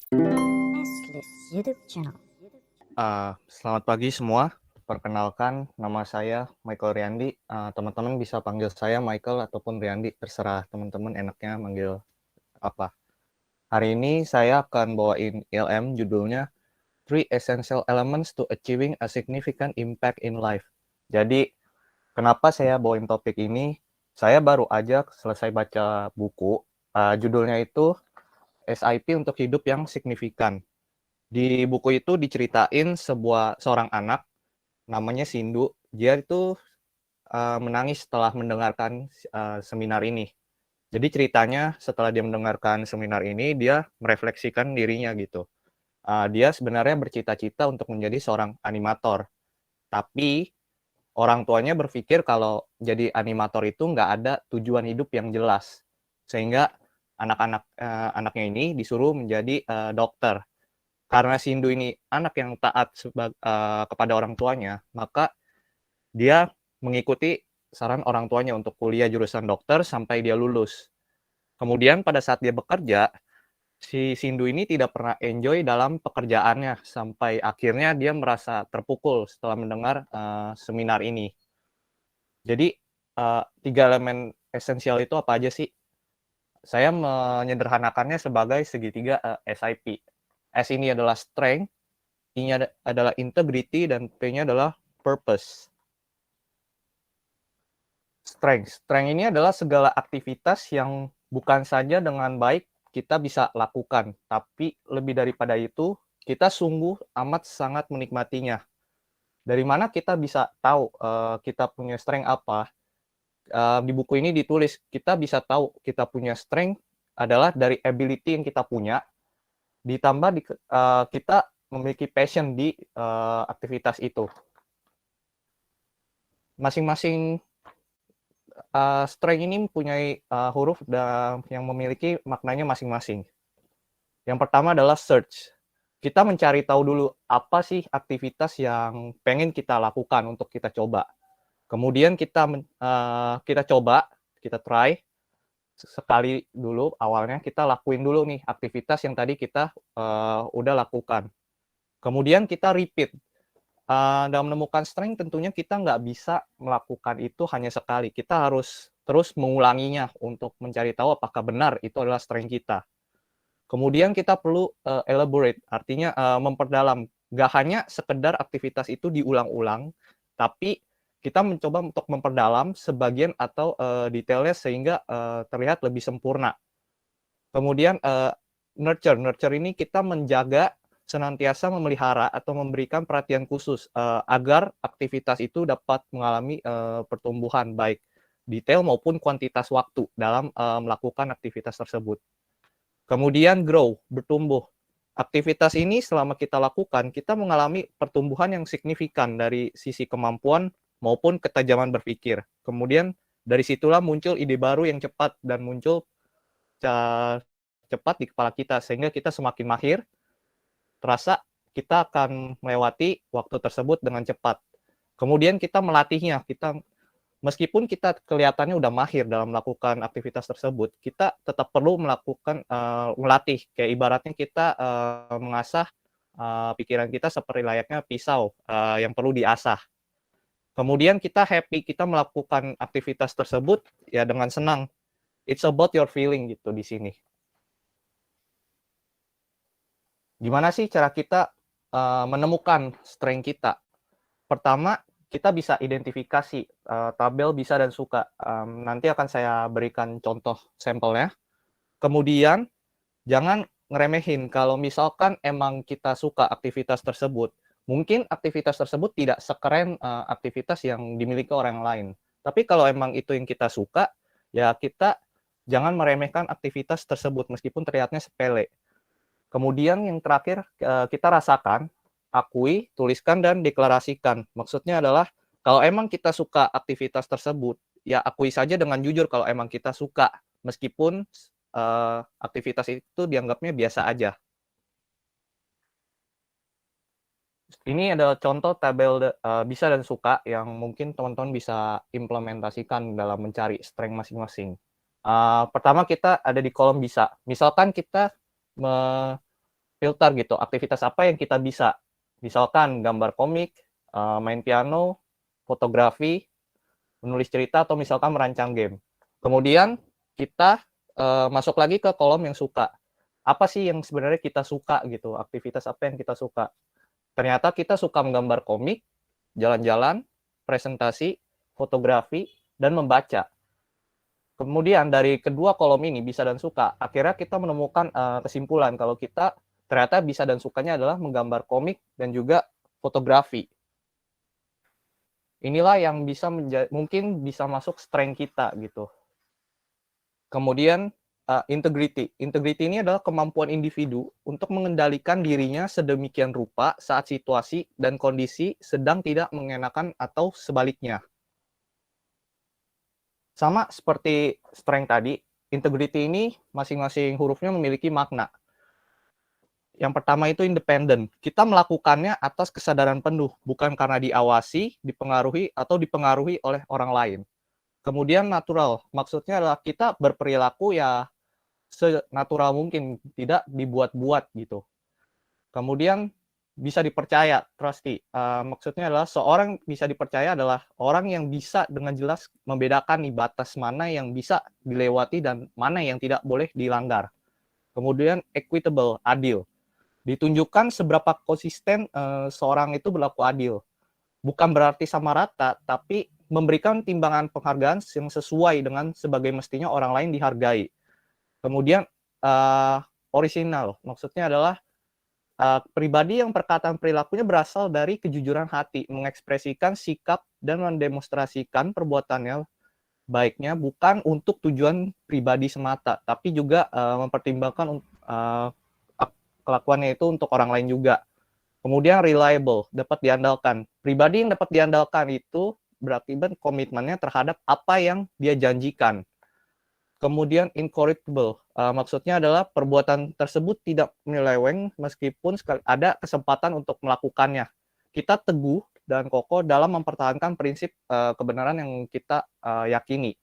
Nestlist YouTube channel. Selamat pagi semua. Perkenalkan, nama saya Michael Riyandi. Teman-teman bisa panggil saya Michael ataupun Riyandi, terserah teman-teman enaknya manggil apa. Hari ini saya akan bawain ILM judulnya Three Essential Elements to Achieving a Significant Impact in Life. Jadi, kenapa saya bawain topik ini? Saya baru aja selesai baca buku. Judulnya itu SIP untuk Hidup yang Signifikan. Di buku itu diceritain seorang anak namanya Sindu. Dia itu menangis setelah mendengarkan seminar ini. Jadi ceritanya setelah dia mendengarkan seminar ini, dia merefleksikan dirinya gitu. Dia sebenarnya bercita-cita untuk menjadi seorang animator. Tapi orang tuanya berpikir kalau jadi animator itu nggak ada tujuan hidup yang jelas. Sehingga anaknya ini disuruh menjadi dokter. Karena Sindu ini anak yang taat kepada orang tuanya, maka dia mengikuti saran orang tuanya untuk kuliah jurusan dokter sampai dia lulus. Kemudian pada saat dia bekerja, si Sindu ini tidak pernah enjoy dalam pekerjaannya sampai akhirnya dia merasa terpukul setelah mendengar seminar ini. Jadi 3 elemen esensial itu apa aja sih? Saya menyederhanakannya sebagai segitiga SIP. S ini adalah strength, I-nya adalah integrity, dan P-nya adalah purpose. Strength ini adalah segala aktivitas yang bukan saja dengan baik kita bisa lakukan, tapi lebih daripada itu, kita sungguh amat sangat menikmatinya. Dari mana kita bisa tahu kita punya strength apa? Di buku ini ditulis, kita bisa tahu kita punya strength adalah dari ability yang kita punya, ditambah kita memiliki passion di aktivitas itu. Masing-masing strength ini mempunyai huruf yang memiliki maknanya masing-masing. Yang pertama adalah search. Kita mencari tahu dulu apa sih aktivitas yang pengen kita lakukan untuk kita coba. Kemudian kita coba, kita try sekali dulu awalnya, kita lakuin dulu nih aktivitas yang tadi kita udah lakukan. Kemudian kita repeat. Dalam menemukan strength tentunya kita nggak bisa melakukan itu hanya sekali. Kita harus terus mengulanginya untuk mencari tahu apakah benar itu adalah strength kita. Kemudian kita perlu elaborate, artinya memperdalam. Nggak hanya sekedar aktivitas itu diulang-ulang, tapi kita mencoba untuk memperdalam sebagian atau detailnya sehingga terlihat lebih sempurna. Kemudian nurture ini kita menjaga, senantiasa memelihara atau memberikan perhatian khusus agar aktivitas itu dapat mengalami pertumbuhan baik detail maupun kuantitas waktu dalam melakukan aktivitas tersebut. Kemudian grow, bertumbuh. Aktivitas ini selama kita lakukan, kita mengalami pertumbuhan yang signifikan dari sisi kemampuan maupun ketajaman berpikir. Kemudian dari situlah muncul ide baru yang cepat dan muncul cepat di kepala kita, sehingga kita semakin mahir, terasa kita akan melewati waktu tersebut dengan cepat. Kemudian kita melatihnya, meskipun kita kelihatannya udah mahir dalam melakukan aktivitas tersebut, kita tetap perlu melatih, kayak ibaratnya kita mengasah pikiran kita seperti layaknya pisau yang perlu diasah. Kemudian kita happy, kita melakukan aktivitas tersebut ya dengan senang. It's about your feeling gitu di sini. Gimana sih cara kita menemukan strength kita? Pertama, kita bisa identifikasi tabel bisa dan suka. Nanti akan saya berikan contoh sampelnya. Kemudian, jangan ngeremehin kalau misalkan emang kita suka aktivitas tersebut. Mungkin aktivitas tersebut tidak sekeren aktivitas yang dimiliki orang lain. Tapi kalau emang itu yang kita suka, ya kita jangan meremehkan aktivitas tersebut meskipun terlihatnya sepele. Kemudian yang terakhir, kita rasakan, akui, tuliskan, dan deklarasikan. Maksudnya adalah, kalau emang kita suka aktivitas tersebut, ya akui saja dengan jujur kalau emang kita suka, meskipun aktivitas itu dianggapnya biasa aja. Ini adalah contoh tabel bisa dan suka yang mungkin teman-teman bisa implementasikan dalam mencari strength masing-masing. Pertama kita ada di kolom bisa. Misalkan kita filter gitu, aktivitas apa yang kita bisa. Misalkan gambar komik, main piano, fotografi, menulis cerita, atau misalkan merancang game. Kemudian kita masuk lagi ke kolom yang suka. Apa sih yang sebenarnya kita suka gitu, aktivitas apa yang kita suka. Ternyata kita suka menggambar komik, jalan-jalan, presentasi, fotografi, dan membaca. Kemudian dari kedua kolom ini, bisa dan suka, akhirnya kita menemukan kesimpulan kalau kita ternyata bisa dan sukanya adalah menggambar komik dan juga fotografi. Inilah yang bisa mungkin bisa masuk strength kita gitu. Kemudian integrity. Integrity ini adalah kemampuan individu untuk mengendalikan dirinya sedemikian rupa saat situasi dan kondisi sedang tidak mengenakan atau sebaliknya. Sama seperti strength tadi, integrity ini masing-masing hurufnya memiliki makna. Yang pertama itu independen. Kita melakukannya atas kesadaran penuh, bukan karena diawasi, dipengaruhi, atau dipengaruhi oleh orang lain. Kemudian natural, maksudnya adalah kita berperilaku ya senatural mungkin, tidak dibuat-buat gitu. Kemudian bisa dipercaya, trusty. Maksudnya adalah seorang bisa dipercaya adalah orang yang bisa dengan jelas membedakan nih batas mana yang bisa dilewati dan mana yang tidak boleh dilanggar. Kemudian equitable, adil. Ditunjukkan seberapa konsisten seorang itu berlaku adil. Bukan berarti sama rata, tapi memberikan timbangan penghargaan yang sesuai dengan sebagai mestinya orang lain dihargai. Kemudian original, maksudnya adalah pribadi yang perkataan perilakunya berasal dari kejujuran hati, mengekspresikan sikap dan mendemonstrasikan perbuatannya baiknya bukan untuk tujuan pribadi semata, tapi juga mempertimbangkan kelakuannya itu untuk orang lain juga. Kemudian reliable, dapat diandalkan. Pribadi yang dapat diandalkan itu berakibat komitmennya terhadap apa yang dia janjikan. Kemudian incorrigible, maksudnya adalah perbuatan tersebut tidak menyeleweng meskipun ada kesempatan untuk melakukannya. Kita teguh dan kokoh dalam mempertahankan prinsip kebenaran yang kita yakini.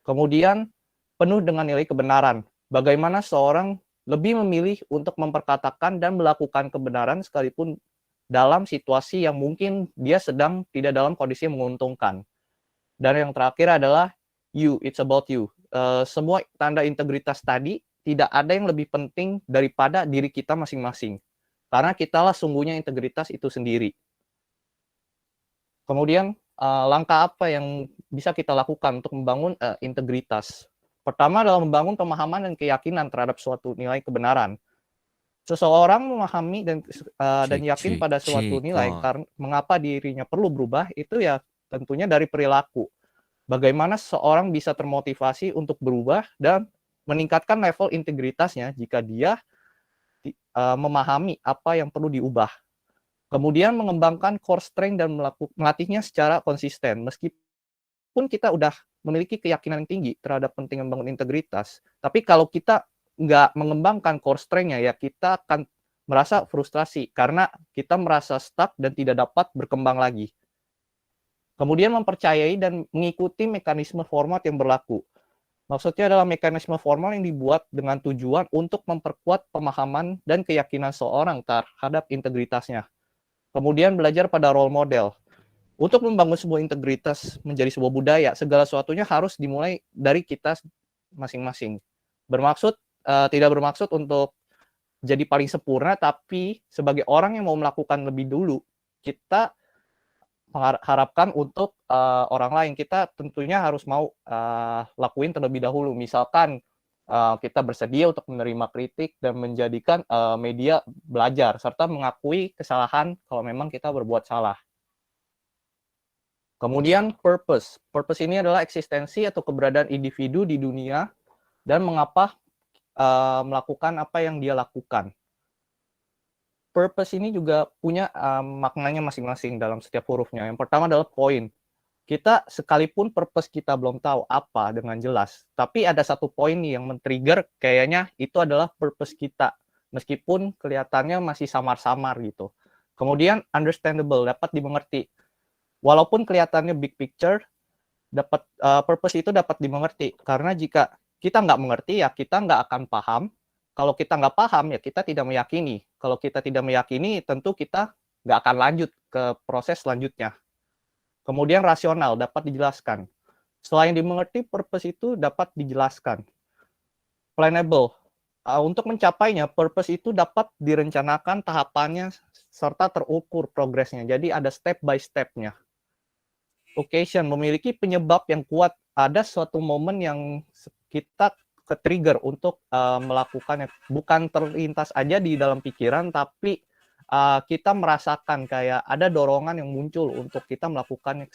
Kemudian penuh dengan nilai kebenaran. Bagaimana seorang lebih memilih untuk memperkatakan dan melakukan kebenaran sekalipun dalam situasi yang mungkin dia sedang tidak dalam kondisi yang menguntungkan. Dan yang terakhir adalah you, it's about you. Semua tanda integritas tadi tidak ada yang lebih penting daripada diri kita masing-masing. Karena kitalah sungguhnya integritas itu sendiri. Kemudian langkah apa yang bisa kita lakukan untuk membangun integritas? Pertama adalah membangun pemahaman dan keyakinan terhadap suatu nilai kebenaran. Seseorang memahami dan yakin pada suatu nilai karena mengapa dirinya perlu berubah itu ya tentunya dari perilaku. Bagaimana seseorang bisa termotivasi untuk berubah dan meningkatkan level integritasnya jika dia memahami apa yang perlu diubah. Kemudian mengembangkan core strength dan melatihnya secara konsisten. Meskipun kita udah memiliki keyakinan yang tinggi terhadap pentingnya membangun integritas, tapi kalau kita nggak mengembangkan core strength-nya, ya kita akan merasa frustrasi karena kita merasa stuck dan tidak dapat berkembang lagi. Kemudian mempercayai dan mengikuti mekanisme format yang berlaku. Maksudnya adalah mekanisme formal yang dibuat dengan tujuan untuk memperkuat pemahaman dan keyakinan seorang terhadap integritasnya. Kemudian belajar pada role model. Untuk membangun sebuah integritas menjadi sebuah budaya, segala sesuatunya harus dimulai dari kita masing-masing. Tidak bermaksud untuk jadi paling sempurna, tapi sebagai orang yang mau melakukan lebih dulu, kita mengharapkan untuk orang lain. Kita tentunya harus mau lakuin terlebih dahulu. Misalkan kita bersedia untuk menerima kritik dan menjadikan media belajar, serta mengakui kesalahan kalau memang kita berbuat salah. Kemudian purpose. Purpose ini adalah eksistensi atau keberadaan individu di dunia dan mengapa melakukan apa yang dia lakukan. Purpose ini juga punya maknanya masing-masing dalam setiap hurufnya. Yang pertama adalah poin. Kita sekalipun purpose kita belum tahu apa dengan jelas, tapi ada satu poin nih yang men-trigger kayaknya itu adalah purpose kita. Meskipun kelihatannya masih samar-samar gitu. Kemudian understandable, dapat dimengerti. Walaupun kelihatannya big picture, purpose itu dapat dimengerti. Karena jika kita nggak mengerti, ya kita nggak akan paham Kalau kita nggak paham, ya kita tidak meyakini. Kalau kita tidak meyakini, tentu kita nggak akan lanjut ke proses selanjutnya. Kemudian rasional, dapat dijelaskan. Selain dimengerti, purpose itu dapat dijelaskan. Plannable, untuk mencapainya, purpose itu dapat direncanakan tahapannya serta terukur progresnya. Jadi ada step by step-nya. Occasion, memiliki penyebab yang kuat. Ada suatu momen yang kita ke-trigger untuk melakukannya. Bukan terlintas aja di dalam pikiran, tapi kita merasakan kayak ada dorongan yang muncul untuk kita melakukan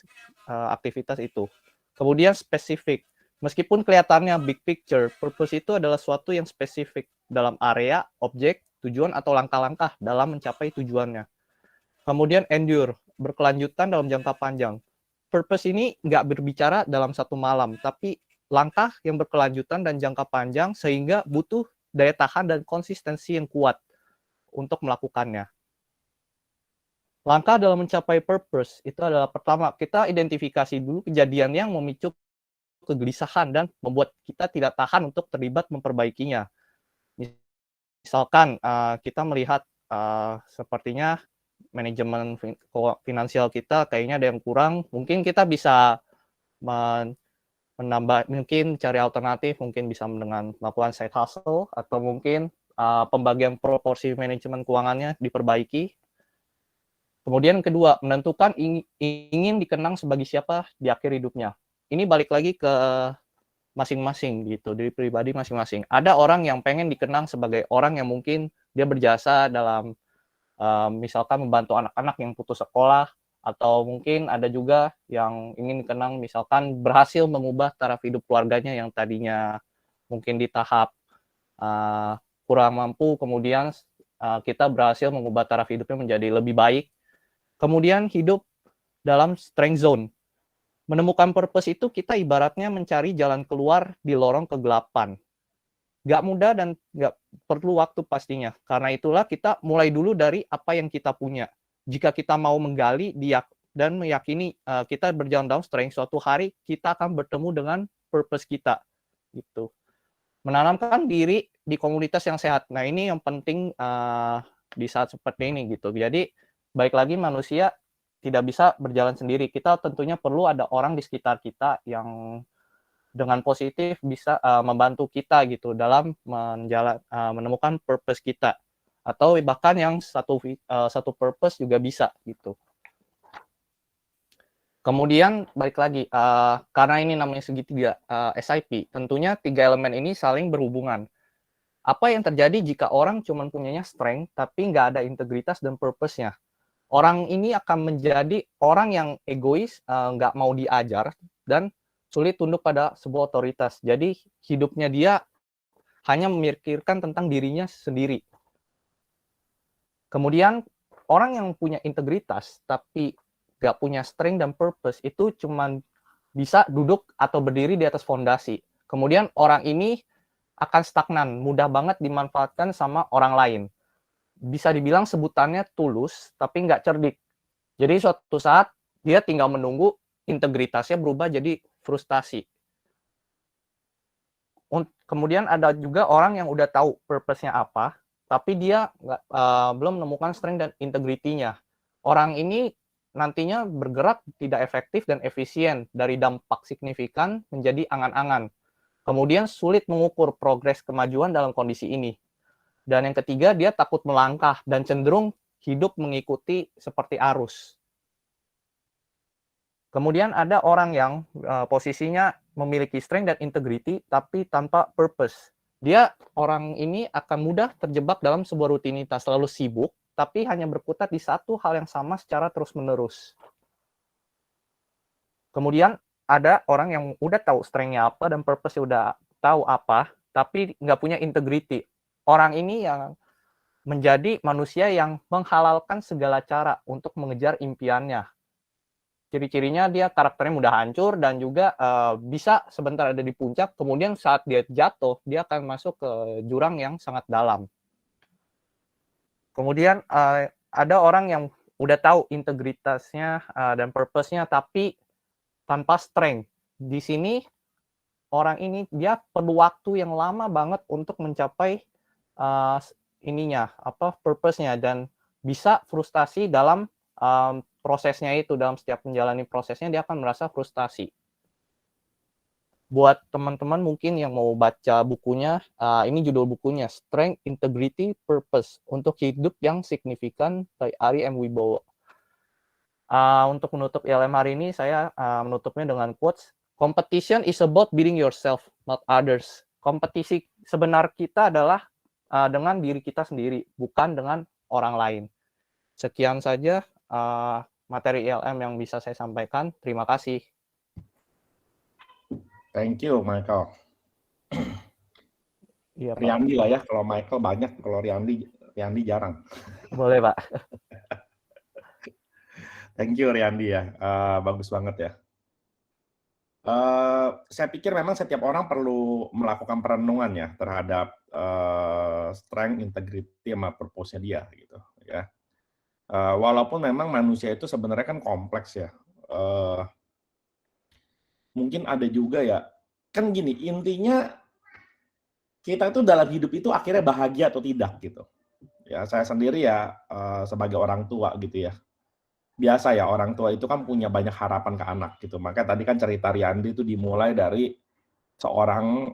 aktivitas itu. Kemudian spesifik. Meskipun kelihatannya big picture, purpose itu adalah suatu yang spesifik dalam area, objek, tujuan, atau langkah-langkah dalam mencapai tujuannya. Kemudian endure, berkelanjutan dalam jangka panjang. Purpose ini nggak berbicara dalam satu malam, tapi langkah yang berkelanjutan dan jangka panjang sehingga butuh daya tahan dan konsistensi yang kuat untuk melakukannya. Langkah dalam mencapai purpose itu adalah pertama, kita identifikasi dulu kejadian yang memicu kegelisahan dan membuat kita tidak tahan untuk terlibat memperbaikinya. Misalkan kita melihat sepertinya manajemen finansial kita kayaknya ada yang kurang, mungkin kita bisa menambah, mungkin cari alternatif, mungkin bisa dengan melakukan side hustle, atau mungkin pembagian proporsi manajemen keuangannya diperbaiki. Kemudian kedua, menentukan ingin dikenang sebagai siapa di akhir hidupnya. Ini balik lagi ke masing-masing gitu, diri pribadi masing-masing. Ada orang yang pengen dikenang sebagai orang yang mungkin dia berjasa dalam misalkan membantu anak-anak yang putus sekolah, atau mungkin ada juga yang ingin dikenang misalkan berhasil mengubah taraf hidup keluarganya yang tadinya mungkin di tahap kurang mampu, kemudian kita berhasil mengubah taraf hidupnya menjadi lebih baik. Kemudian hidup dalam strength zone. Menemukan purpose itu kita ibaratnya mencari jalan keluar di lorong kegelapan. Gak mudah dan gak perlu waktu pastinya. Karena itulah kita mulai dulu dari apa yang kita punya. Jika kita mau menggali dan meyakini kita berjalan dalam strength, suatu hari kita akan bertemu dengan purpose kita. Gitu. Menanamkan diri di komunitas yang sehat. Nah ini yang penting di saat seperti ini gitu. Jadi baik lagi manusia tidak bisa berjalan sendiri. Kita tentunya perlu ada orang di sekitar kita yang dengan positif bisa membantu kita gitu dalam menemukan purpose kita, atau bahkan yang satu purpose juga bisa gitu. Kemudian balik lagi karena ini namanya segitiga SIP, tentunya tiga elemen ini saling berhubungan. Apa yang terjadi jika orang cuma punyanya strength tapi nggak ada integritas dan purpose-nya? Orang ini akan menjadi orang yang egois, nggak mau diajar, dan sulit tunduk pada sebuah otoritas. Jadi hidupnya dia hanya memikirkan tentang dirinya sendiri. Kemudian orang yang punya integritas tapi nggak punya strength dan purpose itu cuma bisa duduk atau berdiri di atas fondasi. Kemudian orang ini akan stagnan, mudah banget dimanfaatkan sama orang lain. Bisa dibilang sebutannya tulus, tapi nggak cerdik. Jadi suatu saat dia tinggal menunggu integritasnya berubah jadi frustasi. Kemudian ada juga orang yang udah tahu purpose-nya apa, tapi dia belum menemukan strength dan integrity-nya. Orang ini nantinya bergerak tidak efektif dan efisien, dari dampak signifikan menjadi angan-angan. Kemudian sulit mengukur progres kemajuan dalam kondisi ini. Dan yang ketiga, dia takut melangkah dan cenderung hidup mengikuti seperti arus. Kemudian ada orang yang posisinya memiliki strength dan integrity tapi tanpa purpose. Orang ini akan mudah terjebak dalam sebuah rutinitas, selalu sibuk tapi hanya berkutat di satu hal yang sama secara terus-menerus. Kemudian ada orang yang udah tahu strength-nya apa dan purpose-nya udah tahu apa, tapi nggak punya integrity. Orang ini yang menjadi manusia yang menghalalkan segala cara untuk mengejar impiannya. Ciri-cirinya dia karakternya mudah hancur dan juga bisa sebentar ada di puncak, kemudian saat dia jatuh, dia akan masuk ke jurang yang sangat dalam. Kemudian ada orang yang udah tahu integritasnya dan purpose-nya, tapi tanpa strength. Di sini orang ini dia perlu waktu yang lama banget untuk mencapai purpose-nya, dan bisa frustasi dalam prosesnya itu, dalam setiap menjalani prosesnya dia akan merasa frustasi. Buat teman-teman mungkin yang mau baca bukunya, ini judul bukunya, Strength, Integrity, Purpose, untuk hidup yang signifikan, by Ari M. Wibowo. Untuk menutup ILM hari ini, saya menutupnya dengan quotes, competition is about beating yourself, not others. Kompetisi sebenar kita adalah dengan diri kita sendiri, bukan dengan orang lain. Sekian saja materi ILM yang bisa saya sampaikan. Terima kasih. Thank you, Michael. Iya, Pak. Riyandi lah ya, kalau Michael banyak, kalau Riyandi jarang. Boleh, Pak. Thank you, Riyandi ya. Bagus banget ya. Saya pikir memang setiap orang perlu melakukan perenungan ya terhadap strength, integrity, sama purpose-nya dia gitu ya. Walaupun memang manusia itu sebenarnya kan kompleks ya. Mungkin ada juga ya, kan gini, intinya kita itu dalam hidup itu akhirnya bahagia atau tidak gitu. Ya, saya sendiri ya sebagai orang tua gitu ya. Biasa ya, orang tua itu kan punya banyak harapan ke anak gitu. Maka tadi kan cerita Riyandi itu dimulai dari seorang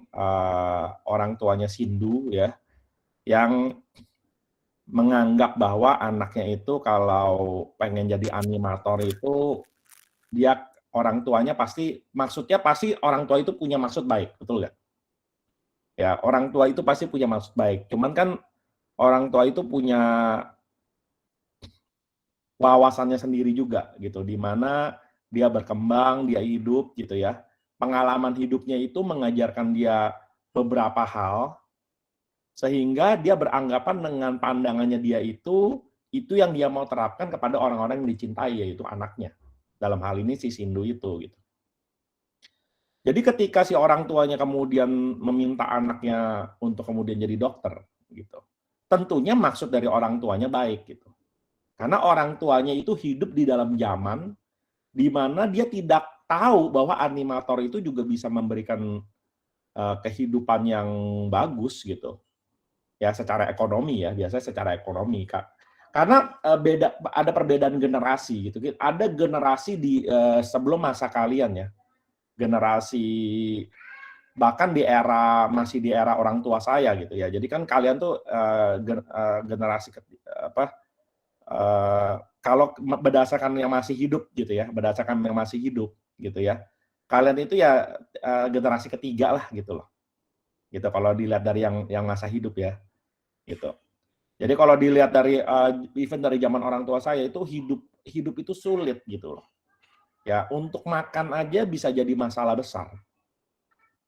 orang tuanya Sindu ya, yang menganggap bahwa anaknya itu kalau pengen jadi animator itu dia orang tuanya pasti, maksudnya pasti orang tua itu punya maksud baik, betul nggak? Ya, orang tua itu pasti punya maksud baik. Cuman kan orang tua itu punya wawasannya sendiri juga gitu, di mana dia berkembang, dia hidup gitu ya. Pengalaman hidupnya itu mengajarkan dia beberapa hal sehingga dia beranggapan dengan pandangannya dia itu yang dia mau terapkan kepada orang-orang yang dicintai, yaitu anaknya. Dalam hal ini si Sindu itu gitu. Jadi ketika si orang tuanya kemudian meminta anaknya untuk kemudian jadi dokter gitu. Tentunya maksud dari orang tuanya baik gitu. Karena orang tuanya itu hidup di dalam zaman di mana dia tidak tahu bahwa animator itu juga bisa memberikan kehidupan yang bagus gitu. Ya secara ekonomi ya, biasanya secara ekonomi, Kak. Karena ada perbedaan generasi gitu. Ada generasi di sebelum masa kalian ya. Generasi bahkan masih di era orang tua saya gitu ya. Jadi kan kalian tuh generasi kalau berdasarkan yang masih hidup gitu ya, berdasarkan yang masih hidup gitu ya. Kalian itu ya generasi ketiga lah gitu loh. Gitu kalau dilihat dari yang masa hidup ya. Gitu. Jadi kalau dilihat dari even dari zaman orang tua saya itu hidup itu sulit gitu loh. Ya, untuk makan aja bisa jadi masalah besar.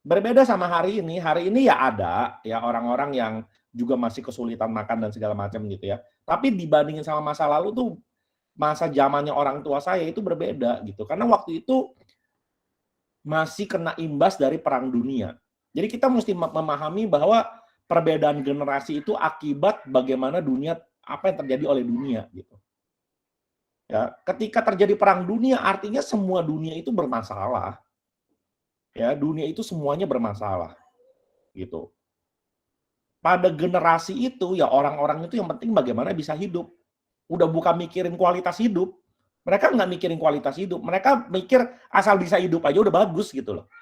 Berbeda sama hari ini ya ada ya orang-orang yang juga masih kesulitan makan dan segala macam gitu ya. Tapi dibandingin sama masa lalu tuh masa zamannya orang tua saya itu berbeda gitu. Karena waktu itu masih kena imbas dari perang dunia. Jadi kita mesti memahami bahwa perbedaan generasi itu akibat bagaimana dunia, apa yang terjadi oleh dunia gitu. Ya, ketika terjadi perang dunia artinya semua dunia itu bermasalah. Ya, dunia itu semuanya bermasalah. Gitu. Pada generasi itu ya orang-orang itu yang penting bagaimana bisa hidup. Udah bukan mikirin kualitas hidup. Mereka nggak mikirin kualitas hidup. Mereka mikir asal bisa hidup aja udah bagus gitu loh.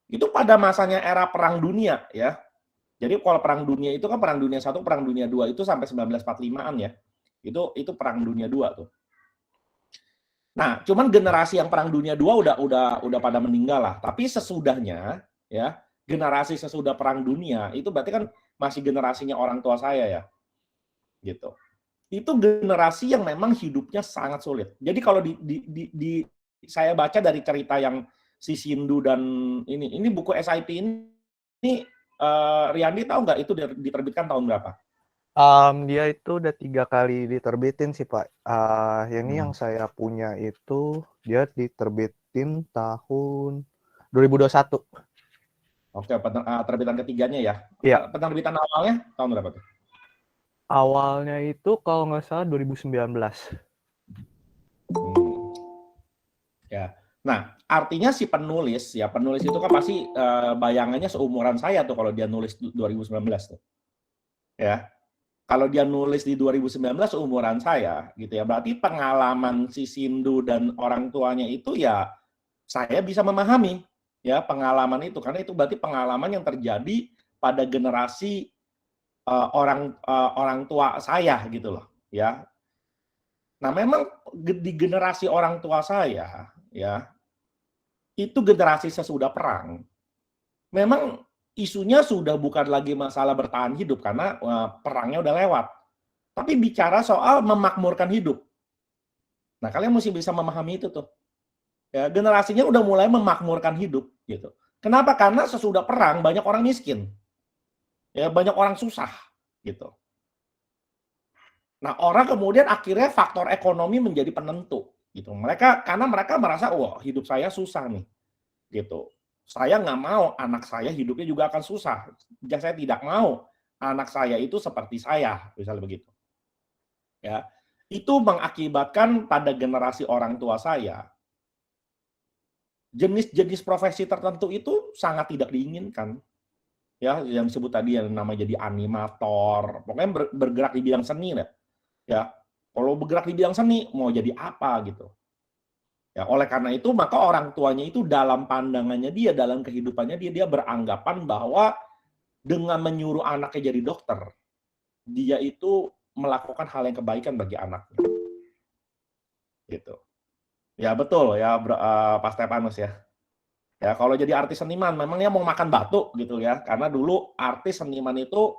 Itu pada masanya era perang dunia ya. Jadi kalau perang dunia itu kan perang dunia 1, perang dunia 2 itu sampai 1945-an ya. Itu perang dunia 2 tuh. Nah, cuman generasi yang perang dunia 2 udah pada meninggal lah. Tapi sesudahnya ya, generasi sesudah perang dunia itu berarti kan masih generasinya orang tua saya ya. Gitu. Itu generasi yang memang hidupnya sangat sulit. Jadi kalau saya baca dari cerita yang si Sindu dan ini buku SIP ini Riyandi tahu nggak itu diterbitkan tahun berapa? Dia itu udah 3 kali diterbitin sih, Pak. Ini yang saya punya itu dia diterbitin tahun 2021. Oke, terbitan ketiganya ya. Iya. Penerbitan awalnya tahun berapa tuh? Awalnya itu kalau nggak salah 2019. Ya. Nah, artinya si penulis itu kan pasti bayangannya seumuran saya tuh kalau dia nulis 2019 tuh. ya. Kalau dia nulis di 2019 umuran saya, gitu ya, berarti pengalaman si Sindu dan orang tuanya itu ya saya bisa memahami ya pengalaman itu, karena itu berarti pengalaman yang terjadi pada generasi orang tua saya gitu loh, ya. Nah, memang di generasi orang tua saya, ya, itu generasi sesudah perang. Memang isunya sudah bukan lagi masalah bertahan hidup karena perangnya udah lewat. Tapi bicara soal memakmurkan hidup. Nah, kalian mesti bisa memahami itu tuh. Ya, generasinya udah mulai memakmurkan hidup gitu. Kenapa? Karena sesudah perang banyak orang miskin. Ya, banyak orang susah gitu. Nah, orang kemudian akhirnya faktor ekonomi menjadi penentu gitu. Karena mereka merasa, wah, hidup saya susah nih gitu. Saya nggak mau anak saya hidupnya juga akan susah. Saya tidak mau anak saya itu seperti saya, misalnya begitu. Ya, itu mengakibatkan pada generasi orang tua saya jenis-jenis profesi tertentu itu sangat tidak diinginkan. Ya, yang disebut tadi yang nama jadi animator, pokoknya bergerak di bidang seni lah. Ya, kalau bergerak di bidang seni mau jadi apa gitu. Ya, oleh karena itu maka orang tuanya itu dalam pandangannya dia, dalam kehidupannya dia beranggapan bahwa dengan menyuruh anaknya jadi dokter, dia itu melakukan hal yang kebaikan bagi anaknya. Gitu. Ya betul ya Pak Stefanus ya. Ya kalau jadi artis seniman memang dia mau makan batu gitu ya. Karena dulu artis seniman itu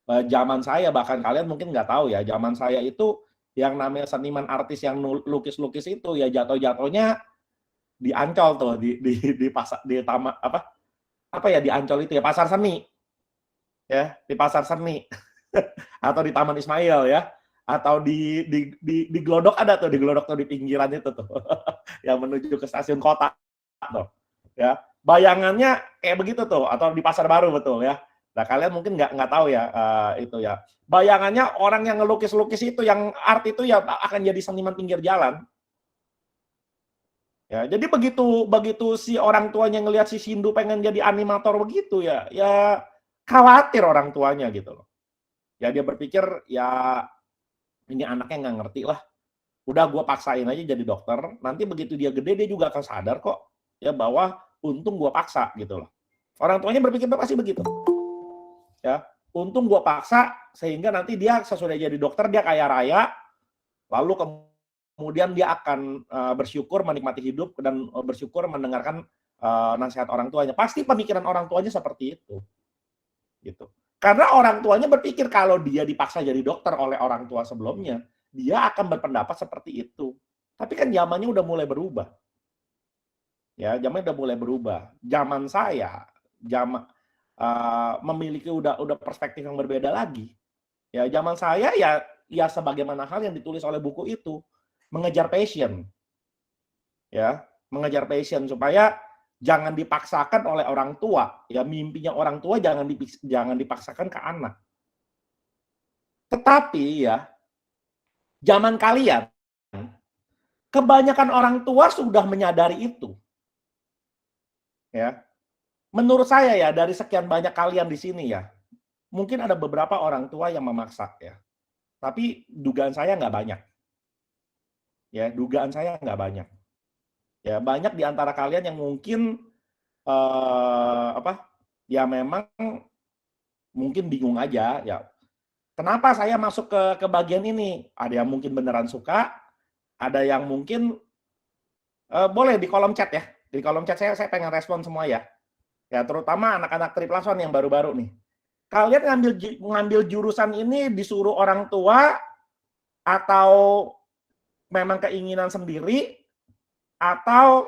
zaman saya, bahkan kalian mungkin nggak tahu ya, zaman saya itu yang namanya seniman artis yang lukis-lukis itu ya jatuh-jatuhnya di Ancol tuh di pasar di taman apa ya di Ancol itu ya pasar seni ya di pasar seni atau di Taman Ismail ya atau di Glodok ada tuh di Glodok tuh di pinggiran itu tuh yang menuju ke stasiun kota tuh ya bayangannya kayak begitu tuh atau di Pasar Baru betul ya. Nah kalian mungkin nggak tahu ya itu ya bayangannya orang yang ngelukis-lukis itu yang art itu ya akan jadi seniman pinggir jalan. Ya, jadi begitu si orang tuanya ngelihat si Sindu pengen jadi animator begitu ya, ya khawatir orang tuanya gitu loh. Ya dia berpikir ya ini anaknya nggak ngerti lah. Udah gue paksain aja jadi dokter. Nanti begitu dia gede dia juga akan sadar kok ya bahwa untung gue paksa gitu loh. Orang tuanya berpikir pasti begitu. Ya, untung gue paksa sehingga nanti dia sesudah jadi dokter dia kaya raya, lalu kemudian dia akan bersyukur menikmati hidup dan bersyukur mendengarkan nasihat orang tuanya. Pasti pemikiran orang tuanya seperti itu. Gitu. Karena orang tuanya berpikir kalau dia dipaksa jadi dokter oleh orang tua sebelumnya, dia akan berpendapat seperti itu. Tapi kan zamannya udah mulai berubah. Ya, zamannya udah mulai berubah. Zaman saya, memiliki udah perspektif yang berbeda lagi. Ya, zaman saya ya sebagaimana hal yang ditulis oleh buku itu, mengejar passion. Ya, mengejar passion supaya jangan dipaksakan oleh orang tua. Ya, mimpinya orang tua jangan dipaksakan ke anak. Tetapi ya, zaman kalian kebanyakan orang tua sudah menyadari itu. Ya. Menurut saya ya dari sekian banyak kalian di sini ya, mungkin ada beberapa orang tua yang memaksa ya. Tapi dugaan saya nggak banyak. Ya, dugaan saya nggak banyak. Ya, banyak di antara kalian yang mungkin ya memang mungkin bingung aja ya. Kenapa saya masuk ke bagian ini? Ada yang mungkin beneran suka, ada yang mungkin boleh di kolom chat ya. Di kolom chat saya pengen respon semua ya. Ya, terutama anak-anak triplason yang baru-baru nih. Kalian ngambil jurusan ini disuruh orang tua atau memang keinginan sendiri atau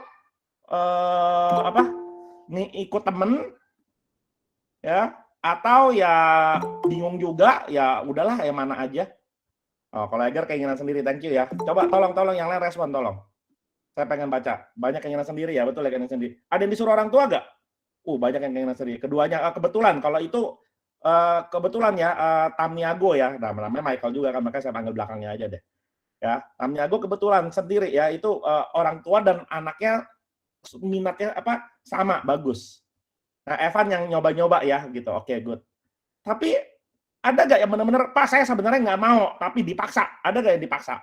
ikut temen ya atau ya bingung juga ya udahlah yang mana aja. Kalau Egar keinginan sendiri, thank you ya. Coba tolong yang lain respon tolong. Saya pengen baca. Banyak keinginan sendiri ya, betul ya keinginan sendiri. Ada yang disuruh orang tua nggak? Banyak yang keinginan sendiri. Keduanya kebetulan kalau itu kebetulan ya Tamiago ya. Nah, namanya Michael juga kan, makanya saya panggil belakangnya aja deh. Ya, Tamiago kebetulan sendiri ya, itu orang tua dan anaknya minatnya sama, bagus. Nah, Evan yang nyoba-nyoba ya gitu. Oke, good. Tapi Ada nggak yang benar-benar, Pak saya sebenarnya nggak mau, tapi dipaksa? Ada nggak yang dipaksa?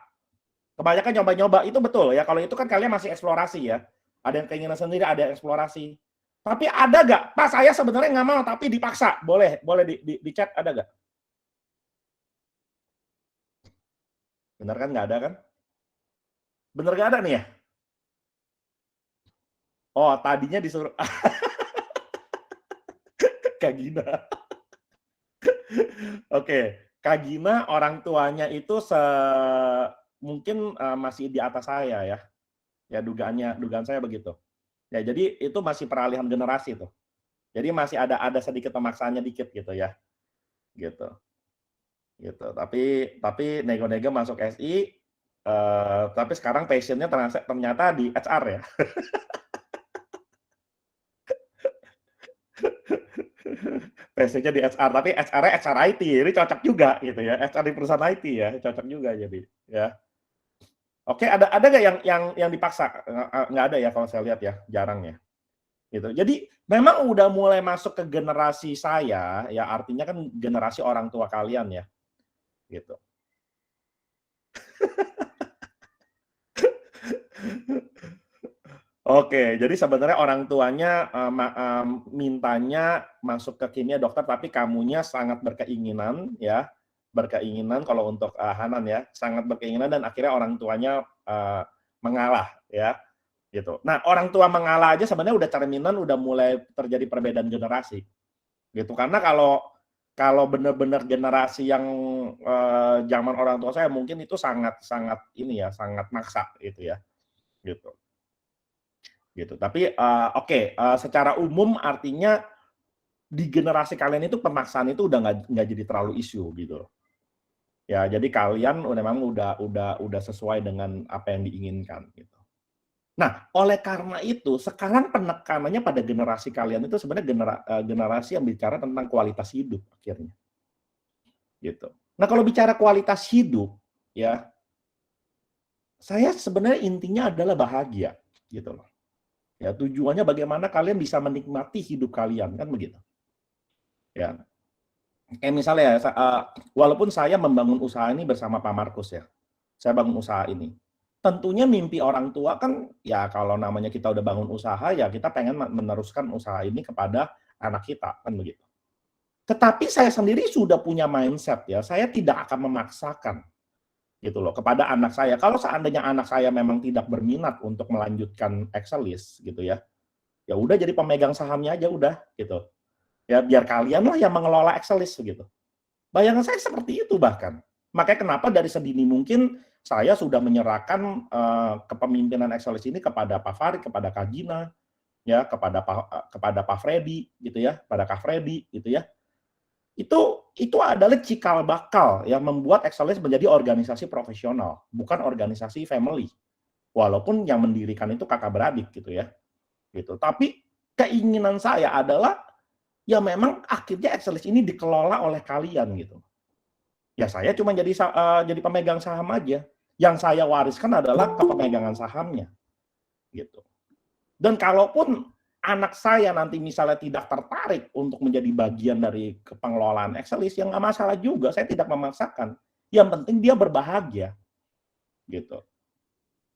Kebanyakan nyoba-nyoba, itu betul ya. Kalau itu kan kalian masih eksplorasi ya. Ada yang keinginan sendiri, ada yang eksplorasi. Tapi ada nggak, Pak saya sebenarnya nggak mau, tapi dipaksa? Boleh di chat, ada nggak? Benar kan nggak ada kan? Bener nggak ada nih ya? Oh, tadinya disuruh Kak Gina. Oke, Kak Gina orang tuanya itu mungkin masih di atas saya ya. Ya dugaan saya begitu. Ya jadi itu masih peralihan generasi tuh. Jadi masih ada sedikit pemaksaannya dikit gitu ya. Gitu. Gitu. Tapi nego-nego masuk SI, tapi sekarang passion-nya ternyata di HR ya. Passion-nya di HR, tapi HR-nya HR IT, jadi cocok juga gitu ya. HR di perusahaan IT ya, cocok juga jadi ya. Oke, ada nggak yang dipaksa? Nggak ada ya kalau saya lihat ya, jarang ya. Gitu. Jadi memang udah mulai masuk ke generasi saya, ya artinya kan generasi orang tua kalian ya, gitu. Oke, jadi sebenarnya orang tuanya mintanya masuk ke kimia dokter, tapi kamunya sangat berkeinginan ya, berkeinginan kalau untuk Hanan ya, sangat berkeinginan dan akhirnya orang tuanya mengalah ya, gitu. Nah, orang tua mengalah aja sebenarnya udah cerminan, udah mulai terjadi perbedaan generasi, gitu. Karena kalau benar-benar generasi yang zaman orang tua saya mungkin itu sangat ini ya, sangat maksa gitu ya, gitu. Gitu. Tapi secara umum artinya di generasi kalian itu pemaksaan itu udah nggak jadi terlalu isu gitu. Ya, jadi kalian memang udah sesuai dengan apa yang diinginkan gitu. Nah, oleh karena itu sekarang penekanannya pada generasi kalian itu sebenarnya generasi yang bicara tentang kualitas hidup akhirnya. Gitu. Nah, kalau bicara kualitas hidup ya, saya sebenarnya intinya adalah bahagia gitu loh. Ya, tujuannya bagaimana kalian bisa menikmati hidup kalian kan begitu. Ya, kayak misalnya ya, walaupun saya membangun usaha ini bersama Pak Markus ya, saya bangun usaha ini. Tentunya mimpi orang tua kan, ya kalau namanya kita udah bangun usaha, ya kita pengen meneruskan usaha ini kepada anak kita, kan begitu. Tetapi saya sendiri sudah punya mindset ya, saya tidak akan memaksakan gitu loh kepada anak saya. Kalau seandainya anak saya memang tidak berminat untuk melanjutkan Excelis gitu ya, ya udah jadi pemegang sahamnya aja udah gitu. Ya biar kalian lah yang mengelola Excelis gitu. Bayangan saya seperti itu bahkan. Makanya kenapa dari sedini mungkin saya sudah menyerahkan kepemimpinan Excelis ini kepada Pak Farid, kepada Kak Gina, ya, kepada Pak Freddy gitu ya, pada Kak Freddy gitu ya. Itu adalah cikal bakal yang membuat Excelis menjadi organisasi profesional, bukan organisasi family. Walaupun yang mendirikan itu kakak beradik gitu ya. Gitu. Tapi keinginan saya adalah ya memang akhirnya Excelis ini dikelola oleh kalian gitu. Ya saya cuma jadi pemegang saham aja. Yang saya wariskan adalah kepemimpinan sahamnya, gitu. Dan kalaupun anak saya nanti misalnya tidak tertarik untuk menjadi bagian dari pengelolaan Excelis, ya nggak masalah juga. Saya tidak memaksakan. Yang penting dia berbahagia, gitu.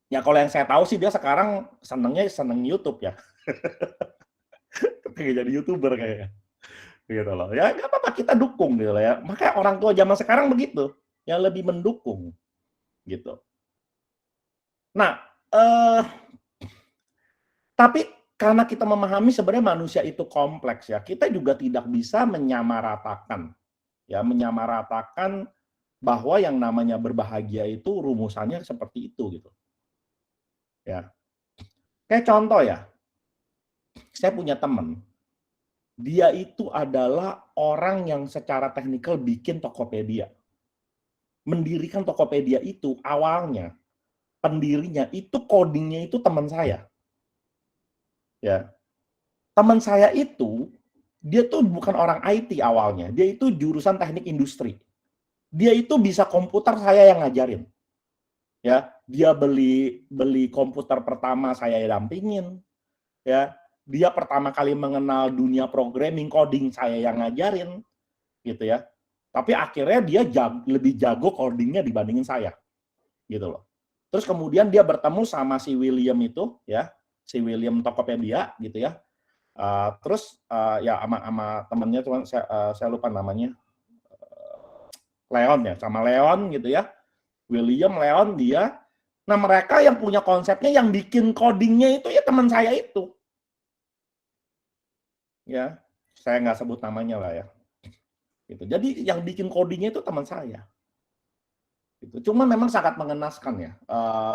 Ya kalau yang saya tahu sih dia sekarang seneng YouTube ya. Pengen jadi YouTuber kayaknya. Gitu loh. Ya nggak apa-apa, kita dukung gitu loh ya. Makanya orang tua zaman sekarang begitu, yang lebih mendukung gitu. Nah, tapi karena kita memahami sebenarnya manusia itu kompleks ya, kita juga tidak bisa menyamaratakan bahwa yang namanya berbahagia itu rumusannya seperti itu gitu. Ya. Kayak contoh ya, saya punya teman, dia itu adalah orang yang secara teknikal bikin Tokopedia. Mendirikan Tokopedia itu awalnya pendirinya itu codingnya itu teman saya. Ya. Teman saya itu dia tuh bukan orang IT awalnya, dia itu jurusan teknik industri. Dia itu bisa komputer, saya yang ngajarin. Ya, dia beli komputer pertama saya dampingin. Ya, dia pertama kali mengenal dunia programming, coding saya yang ngajarin, gitu ya. Tapi akhirnya dia lebih jago codingnya dibandingin saya, gitu loh. Terus kemudian dia bertemu sama si William itu, ya, si William Tokopedia, gitu ya. Terus ya sama temennya, cuman saya lupa namanya, Leon ya, sama Leon gitu ya. William, Leon, dia. Nah mereka yang punya konsepnya, yang bikin codingnya itu ya teman saya itu. Ya, saya nggak sebut namanya lah ya. Gitu. Jadi yang bikin codingnya itu teman saya. Gitu. Cuma memang sangat mengenaskan ya.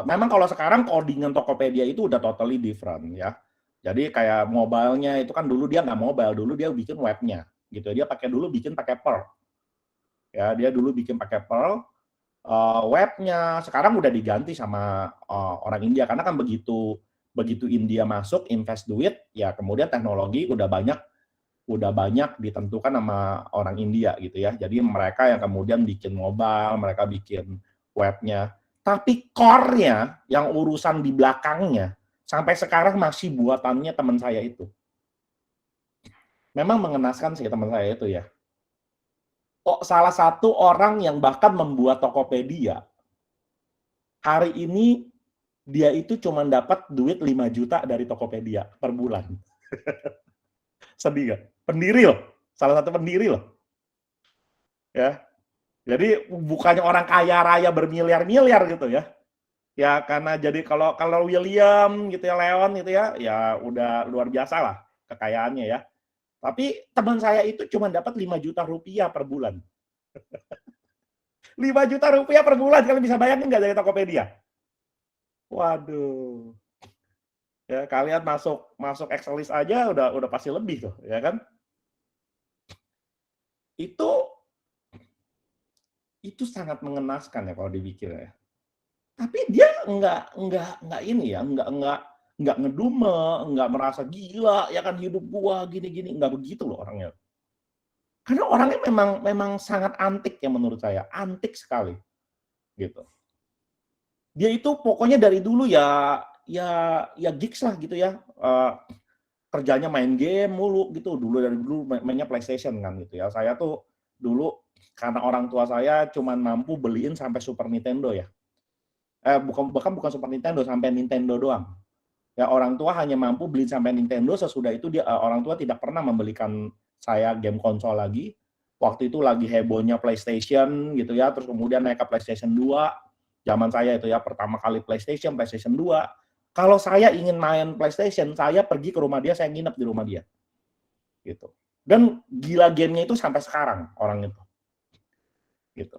Memang kalau sekarang codingan Tokopedia itu udah totally different ya. Jadi kayak mobile-nya itu kan dulu dia nggak mobile, dulu dia bikin webnya. Gitu. Dia bikin pakai Perl. Ya, dia dulu bikin pakai Perl. Webnya sekarang udah diganti sama orang India, karena kan begitu India masuk invest duit, ya kemudian teknologi udah banyak ditentukan sama orang India gitu ya. Jadi mereka yang kemudian bikin mobile, mereka bikin webnya. Tapi core-nya, yang urusan di belakangnya, sampai sekarang masih buatannya teman saya itu. Memang mengenaskan sih teman saya itu ya. Salah satu orang yang bahkan membuat Tokopedia, hari ini dia itu cuma dapat duit 5 juta dari Tokopedia per bulan. Sedih gak? Pendiri loh, salah satu pendiri loh. Ya, jadi bukannya orang kaya raya bermiliar-miliar gitu ya. Ya karena jadi kalau William gitu ya, Leon gitu ya, ya udah luar biasa lah kekayaannya ya. Tapi teman saya itu cuma dapat 5 juta rupiah per bulan. 5 juta rupiah per bulan, kalian bisa bayangin nggak dari Tokopedia? Waduh. Ya, kalian masuk Excelis aja udah pasti lebih tuh, ya kan? Itu sangat mengenaskan ya kalau dipikir ya. Tapi dia nggak ini ya, nggak ngedume, nggak merasa gila ya kan hidup gua gini-gini, nggak begitu loh orangnya. Karena orangnya memang sangat antik ya menurut saya, antik sekali gitu. Dia itu pokoknya dari dulu ya gigs lah gitu ya. Kerjanya main game mulu gitu. Dari dulu mainnya PlayStation kan gitu ya. Saya tuh dulu karena orang tua saya cuman mampu beliin sampai Super Nintendo ya. Bukan Super Nintendo, sampai Nintendo doang. Ya orang tua hanya mampu beli sampai Nintendo, sesudah itu orang tua tidak pernah membelikan saya game konsol lagi. Waktu itu lagi hebohnya PlayStation gitu ya, terus kemudian naik ke PlayStation 2. Zaman saya itu ya pertama kali PlayStation 2. Kalau saya ingin main PlayStation, saya pergi ke rumah dia, saya nginep di rumah dia. Gitu. Dan gila gamenya itu sampai sekarang orang itu. Gitu.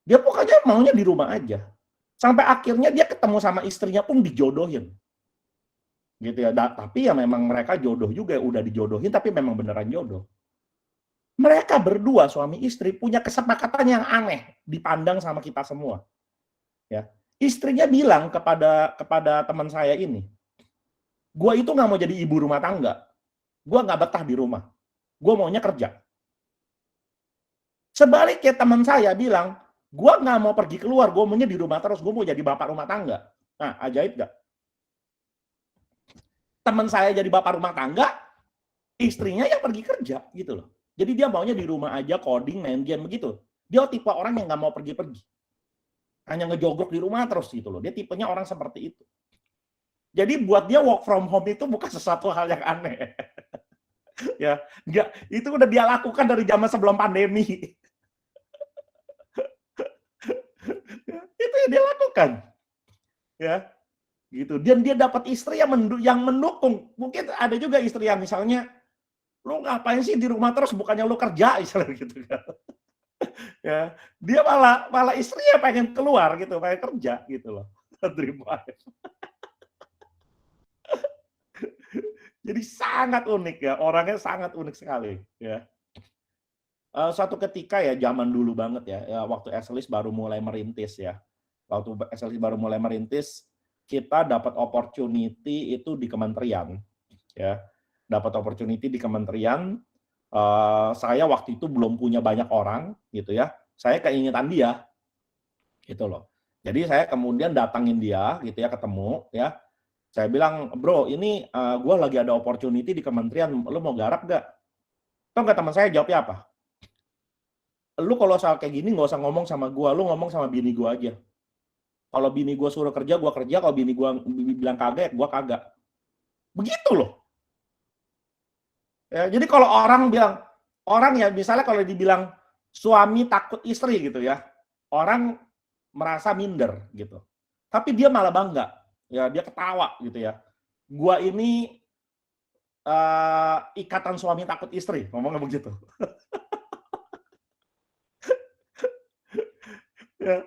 Dia pokoknya maunya di rumah aja. Sampai akhirnya dia ketemu sama istrinya pun dijodohin. Gitu ya. Tapi ya memang mereka jodoh juga, udah dijodohin tapi memang beneran jodoh. Mereka berdua suami istri punya kesepakatan yang aneh dipandang sama kita semua. Ya. Istrinya bilang kepada teman saya ini, gua itu nggak mau jadi ibu rumah tangga. Gua nggak betah di rumah. Gua maunya kerja. Sebaliknya teman saya bilang, gua nggak mau pergi keluar, gua maunya di rumah terus, gua mau jadi bapak rumah tangga. Nah, ajaib nggak? Teman saya jadi bapak rumah tangga, istrinya yang pergi kerja gitu loh. Jadi dia maunya di rumah aja, coding, main game begitu. Dia tipe orang yang nggak mau pergi-pergi. Hanya ngejogrok di rumah terus gitu loh. Dia tipenya orang seperti itu. Jadi buat dia work from home itu bukan sesuatu hal yang aneh. Ya, enggak, itu udah dia lakukan dari zaman sebelum pandemi. Itu yang dia lakukan. Ya, gitu. Dan dia dapat istri yang mendukung. Mungkin ada juga istri yang misalnya, lu ngapain sih di rumah terus, bukannya lu kerja, misalnya gitu kan. Ya, dia malah istrinya pengen keluar gitu, pengen kerja gitu loh. Jadi sangat unik ya, orangnya sangat unik sekali ya. Suatu ketika ya zaman dulu banget ya waktu Excelis baru mulai merintis ya. Waktu Excelis baru mulai merintis, kita dapat opportunity itu di kementerian ya. Dapat opportunity di kementerian, saya waktu itu belum punya banyak orang gitu ya. Saya keingetan dia gitu loh. Jadi saya kemudian datangin dia gitu ya, ketemu ya. Saya bilang, bro ini gue lagi ada opportunity di kementerian, lo mau garap gak? Tau nggak teman saya jawabnya apa? lu kalau soal kayak gini nggak usah ngomong sama gua, lu ngomong sama bini gua aja. Kalau bini gua suruh kerja, gua kerja. Kalau bini gua bilang kagak, gua kagak. Begitu loh. Ya, jadi kalau orang ya misalnya kalau dibilang suami takut istri gitu ya, orang merasa minder gitu. Tapi dia malah bangga, ya dia ketawa gitu ya. Gua ini ikatan suami takut istri, ngomongnya begitu. Ya,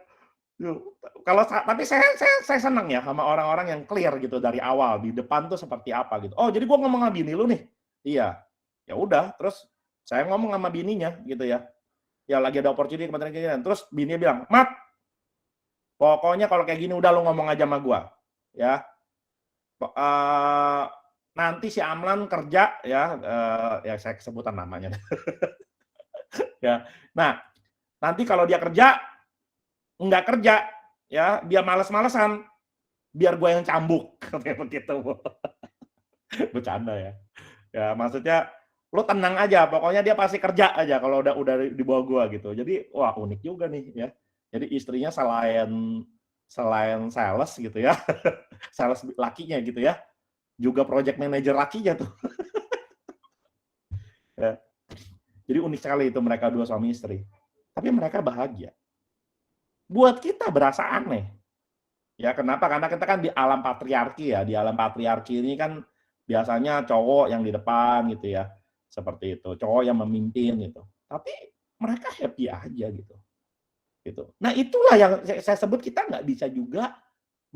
kalau tapi saya senang ya sama orang-orang yang clear gitu dari awal di depan tuh seperti apa gitu. Oh, jadi gua ngomong sama bini lu nih. Iya. Ya udah, terus saya ngomong sama bininya gitu ya. Ya lagi ada opportunity kementerian. Terus bininya bilang, "Mat, pokoknya kalau kayak gini udah lu ngomong aja sama gua." Ya. Nanti si Amlan kerja ya, ya saya kesebutan namanya. Ya. Nah, nanti kalau dia kerja nggak kerja ya, dia malas-malesan, biar gue yang cambuk katanya begitu. Bercanda ya. Ya maksudnya lu tenang aja, pokoknya dia pasti kerja aja kalau udah di bawah gua gitu. Jadi wah unik juga nih ya. Jadi istrinya selain sales gitu ya, sales lakinya gitu ya, juga project manager lakinya tuh. Ya. Jadi unik sekali itu mereka dua suami istri. Tapi mereka bahagia. Buat kita berasa aneh. Ya kenapa? Karena kita kan di alam patriarki ya. Di alam patriarki ini kan biasanya cowok yang di depan gitu ya. Seperti itu. Cowok yang memimpin gitu. Tapi mereka happy aja gitu. Gitu. Nah itulah yang saya sebut kita nggak bisa juga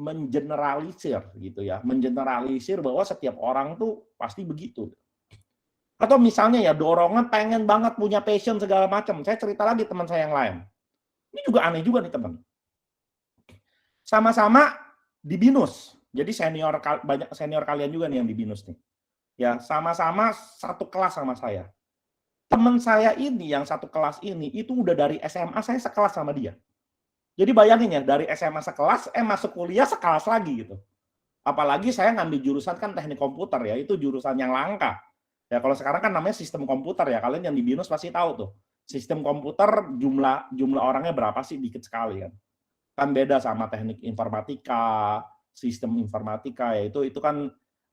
mengeneralisir gitu ya. Mengeneralisir bahwa setiap orang tuh pasti begitu. Atau misalnya ya dorongan pengen banget punya passion segala macam. Saya cerita lagi teman saya yang lain. Ini juga aneh juga nih teman. Sama-sama di BINUS. Jadi banyak senior kalian juga nih yang di BINUS nih. Ya, sama-sama satu kelas sama saya. Teman saya ini yang satu kelas ini itu udah dari SMA saya sekelas sama dia. Jadi bayangin ya, dari SMA sekelas masuk kuliah sekelas lagi gitu. Apalagi saya ngambil jurusan kan teknik komputer ya, itu jurusan yang langka. Ya kalau sekarang kan namanya sistem komputer ya, kalian yang di BINUS pasti tahu tuh. Sistem komputer jumlah orangnya berapa sih? Dikit sekali kan. Kan beda sama teknik informatika, sistem informatika ya itu kan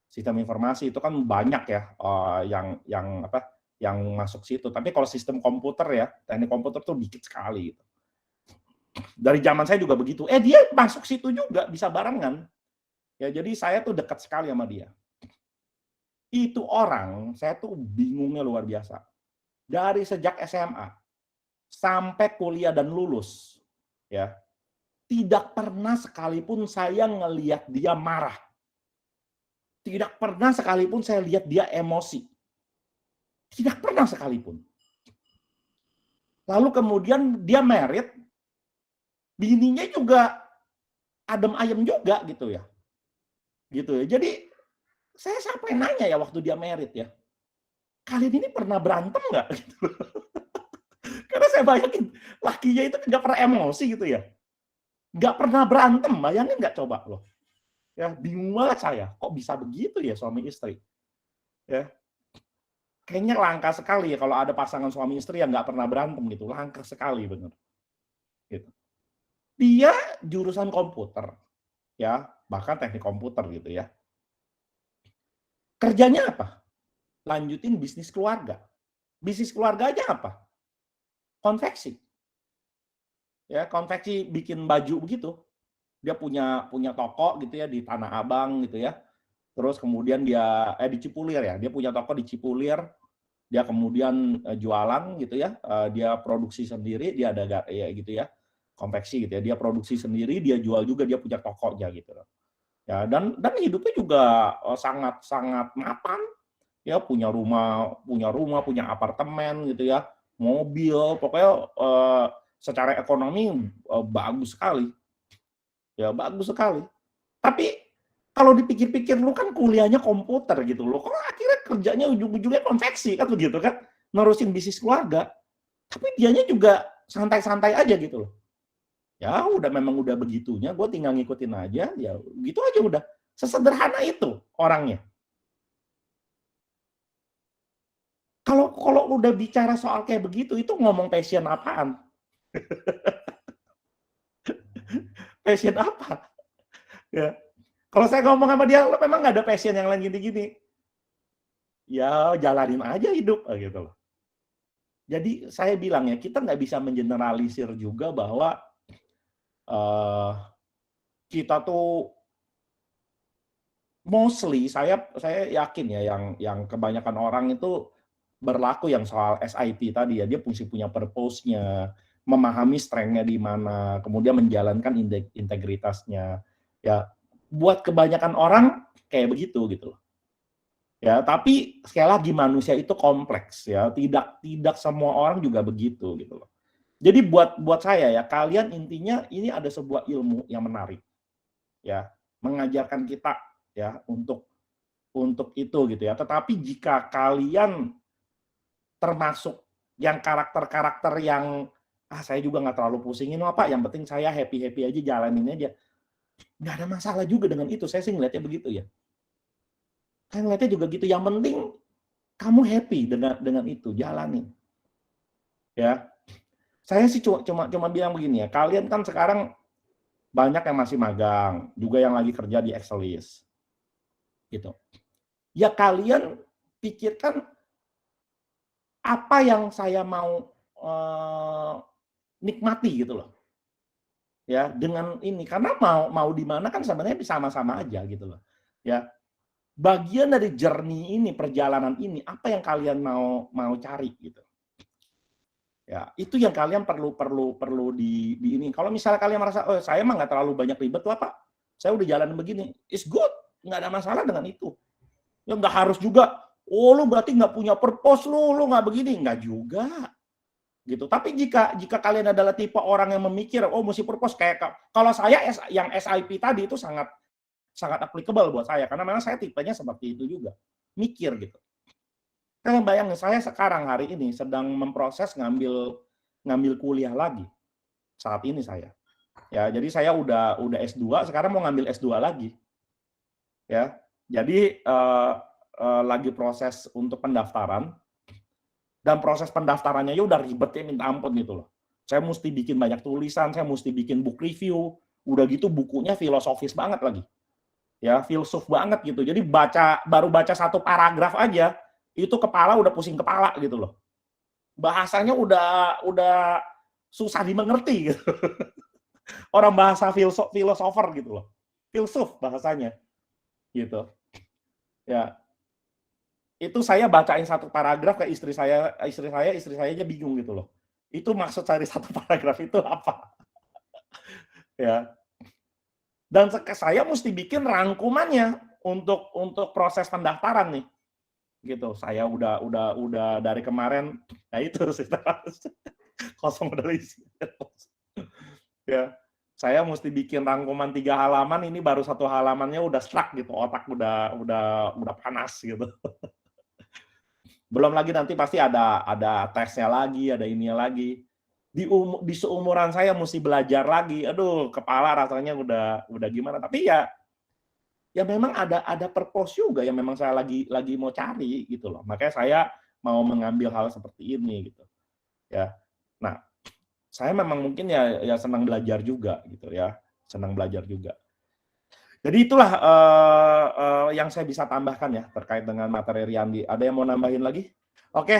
sistem informasi itu kan banyak ya yang masuk situ. Tapi kalau sistem komputer ya, teknik komputer tuh dikit sekali gitu. Dari zaman saya juga begitu. Dia masuk situ juga bisa barengan. Ya jadi saya tuh dekat sekali sama dia. Itu orang, saya tuh bingungnya luar biasa. Dari sejak SMA sampai kuliah dan lulus, ya tidak pernah sekalipun saya ngelihat dia marah. Tidak pernah sekalipun saya lihat dia emosi. Tidak pernah sekalipun. Lalu kemudian dia married, bininya juga adem ayem juga gitu ya. Gitu ya. Jadi saya sampai nanya ya waktu dia married ya, kalian ini pernah berantem nggak? Gitu. Karena saya bayangin lakinya itu nggak pernah emosi gitu ya, nggak pernah berantem, bayangin nggak coba loh? Ya bingung banget saya, kok bisa begitu ya suami istri? Ya kayaknya langka sekali ya kalau ada pasangan suami istri yang nggak pernah berantem gitu, langka sekali bener. Gitu. Dia jurusan komputer, ya bahkan teknik komputer gitu ya. Kerjanya apa? Lanjutin bisnis keluarga. Bisnis keluarganya apa? Konveksi. Ya, konveksi bikin baju begitu. Dia punya toko gitu ya di Tanah Abang gitu ya. Terus kemudian dia di Cipulir ya. Dia punya toko di Cipulir. Dia kemudian jualan gitu ya. Dia produksi sendiri, dia ada ya gitu ya. Konveksi gitu ya. Dia produksi sendiri, dia jual juga, dia punya tokonya gitu loh. Ya, dan hidupnya juga sangat mapan. Ya punya rumah, punya apartemen gitu ya, mobil, pokoknya secara ekonomi bagus sekali. Ya bagus sekali. Tapi kalau dipikir-pikir lu kan kuliahnya komputer gitu loh. Kok akhirnya kerjanya ujung-ujungnya konveksi kan begitu kan? Nerusin bisnis keluarga. Tapi dianya juga santai-santai aja gitu loh. Ya memang udah begitunya, gue tinggal ngikutin aja, ya gitu aja udah. Sesederhana itu orangnya. Kalau udah bicara soal kayak begitu, itu ngomong passion apaan? Passion apa? Ya. Kalau saya ngomong sama dia, "Lo memang nggak ada passion yang lain gini-gini?" Ya jalanin aja hidup, gitu loh. Jadi saya bilang ya, kita nggak bisa mengeneralisir juga bahwa eh, kita tuh mostly saya yakin ya yang kebanyakan orang itu berlaku yang soal SIP tadi ya, dia mesti punya purpose-nya, memahami strength-nya di mana, kemudian menjalankan integritasnya. Ya, buat kebanyakan orang kayak begitu gitu loh. Ya, tapi sekali lagi manusia itu kompleks ya, tidak semua orang juga begitu gitu loh. Jadi buat saya ya, kalian intinya ini ada sebuah ilmu yang menarik ya, mengajarkan kita ya untuk itu gitu ya. Tetapi jika kalian termasuk yang karakter-karakter yang saya juga nggak terlalu pusingin apa, yang penting saya happy-happy aja, jalanin aja. Nggak ada masalah juga dengan itu, saya sih ngeliatnya begitu ya. Saya ngeliatnya juga gitu, yang penting kamu happy dengan itu, jalanin. Ya, saya sih cuma bilang begini ya, kalian kan sekarang banyak yang masih magang, juga yang lagi kerja di Excelis. Gitu. Ya kalian pikirkan apa yang saya mau nikmati gitu loh. Ya, dengan ini karena mau di mana kan sebenarnya sama-sama aja gitu loh. Ya. Bagian dari journey ini, perjalanan ini, apa yang kalian mau cari gitu. Ya, itu yang kalian perlu di ini. Kalau misalnya kalian merasa, oh saya mah nggak terlalu banyak ribet lah Pak, saya udah jalan begini, it's good, nggak ada masalah dengan itu. Ya nggak harus juga, oh lu berarti nggak punya purpose, lu nggak begini, nggak juga. Gitu. Tapi jika kalian adalah tipe orang yang memikir, oh mesti purpose, kayak kalau saya yang SIP tadi itu sangat applicable buat saya, karena memang saya tipenya seperti itu juga, mikir gitu. Kalian bayangin, saya sekarang hari ini sedang memproses ngambil kuliah lagi saat ini saya. Ya, jadi saya udah S2, sekarang mau ngambil S2 lagi. Ya. Jadi lagi proses untuk pendaftaran, dan proses pendaftarannya ya udah ribetnya minta ampun gitu loh. Saya mesti bikin banyak tulisan, saya mesti bikin book review, udah gitu bukunya filosofis banget lagi. Ya, filsuf banget gitu. Jadi baru baca satu paragraf aja, itu kepala udah pusing kepala gitu loh. Bahasanya udah susah dimengerti gitu. Orang bahasa filosofer gitu loh. Filsuf bahasanya. Gitu. Ya. Itu saya bacain satu paragraf ke istri saya aja bingung gitu loh. Itu maksud dari satu paragraf itu apa? Ya. Dan saya mesti bikin rangkumannya untuk proses pendaftaran nih. Gitu. Saya udah dari kemarin, nah itu kosong udah isi. Ya. Saya mesti bikin rangkuman 3 halaman, ini baru 1 halamannya udah stuck gitu, otak udah panas gitu. Belum lagi nanti pasti ada tesnya lagi, ada ininya lagi. Di seumuran saya mesti belajar lagi. Aduh, kepala rasanya udah gimana. Tapi ya memang ada purpose juga yang memang saya lagi mau cari gitu loh. Makanya saya mau mengambil hal seperti ini gitu. Ya. Nah, saya memang mungkin ya senang belajar juga gitu ya. Senang belajar juga. Jadi itulah yang saya bisa tambahkan ya terkait dengan materi Riyandi. Ada yang mau nambahin lagi? Oke,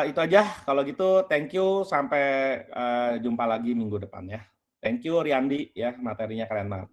itu aja. Kalau gitu, thank you. Sampai jumpa lagi minggu depan ya. Thank you Riyandi ya, materinya keren banget.